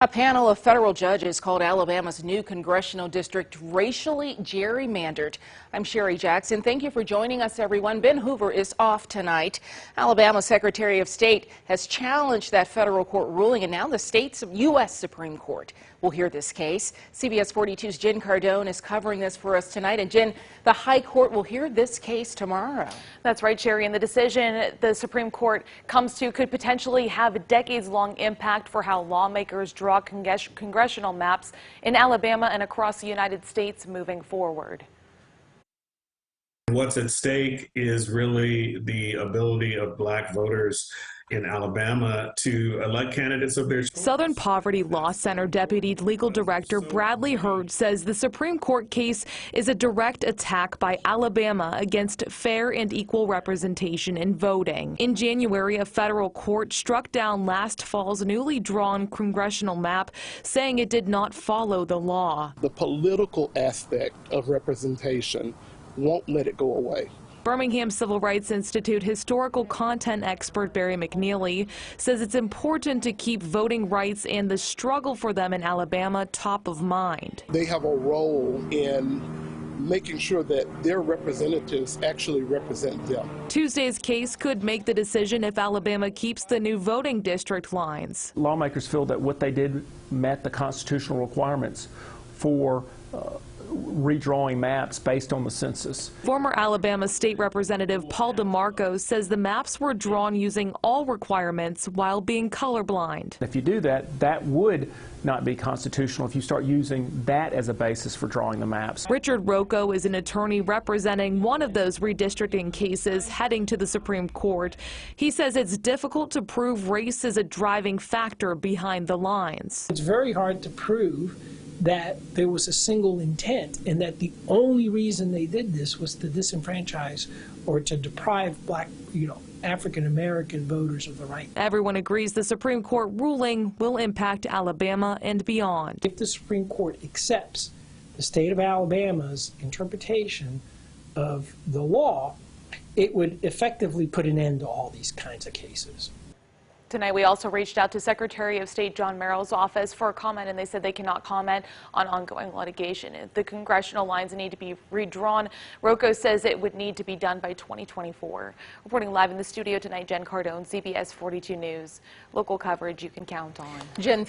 A panel of federal judges called Alabama's new congressional district racially gerrymandered. I'm Sherry Jackson. Thank you for joining us, everyone. Ben Hoover is off tonight. Alabama Secretary of State has challenged that federal court ruling, and now the state's U.S. Supreme Court will hear this case. CBS 42's Jen Cardone is covering this for us tonight. And Jen, the High Court will hear this case tomorrow. That's right, Sherry. And the decision the Supreme Court comes to could potentially have a decades-long impact for how lawmakers draw congressional maps in Alabama and across the United States moving forward. What's at stake is really the ability of black voters in Alabama to elect candidates of their choice. Southern Poverty Law Center Deputy Legal Director Bradley Hurd says the Supreme Court case is a direct attack by Alabama against fair and equal representation in voting. In January, a federal court struck down last fall's newly drawn congressional map, saying it did not follow the law. The political aspect of representation won't let it go away. Birmingham Civil Rights Institute historical content expert Barry McNeely says it's important to keep voting rights and the struggle for them in Alabama top of mind. They have a role in making sure that their representatives actually represent them. Tuesday's case could make the decision if Alabama keeps the new voting district lines. Lawmakers feel that what they did met the constitutional requirements for redrawing maps based on the census. Former Alabama State Representative Paul DeMarco says the maps were drawn using all requirements while being colorblind. If you do that, that would not be constitutional if you start using that as a basis for drawing the maps. Richard Rocco is an attorney representing one of those redistricting cases heading to the Supreme Court. He says it's difficult to prove race is a driving factor behind the lines. It's very hard to prove that there was a single intent and that the only reason they did this was to disenfranchise or to deprive black, African American voters of the right. Everyone agrees the Supreme Court ruling will impact Alabama and beyond. If the Supreme Court accepts the state of Alabama's interpretation of the law, it would effectively put an end to all these kinds of cases. Tonight, we also reached out to Secretary of State John Merrill's office for a comment, and they said they cannot comment on ongoing litigation. If the congressional lines need to be redrawn, Rocco says it would need to be done by 2024. Reporting live in the studio tonight, Jen Cardone, CBS 42 News. Local coverage you can count on. Jen,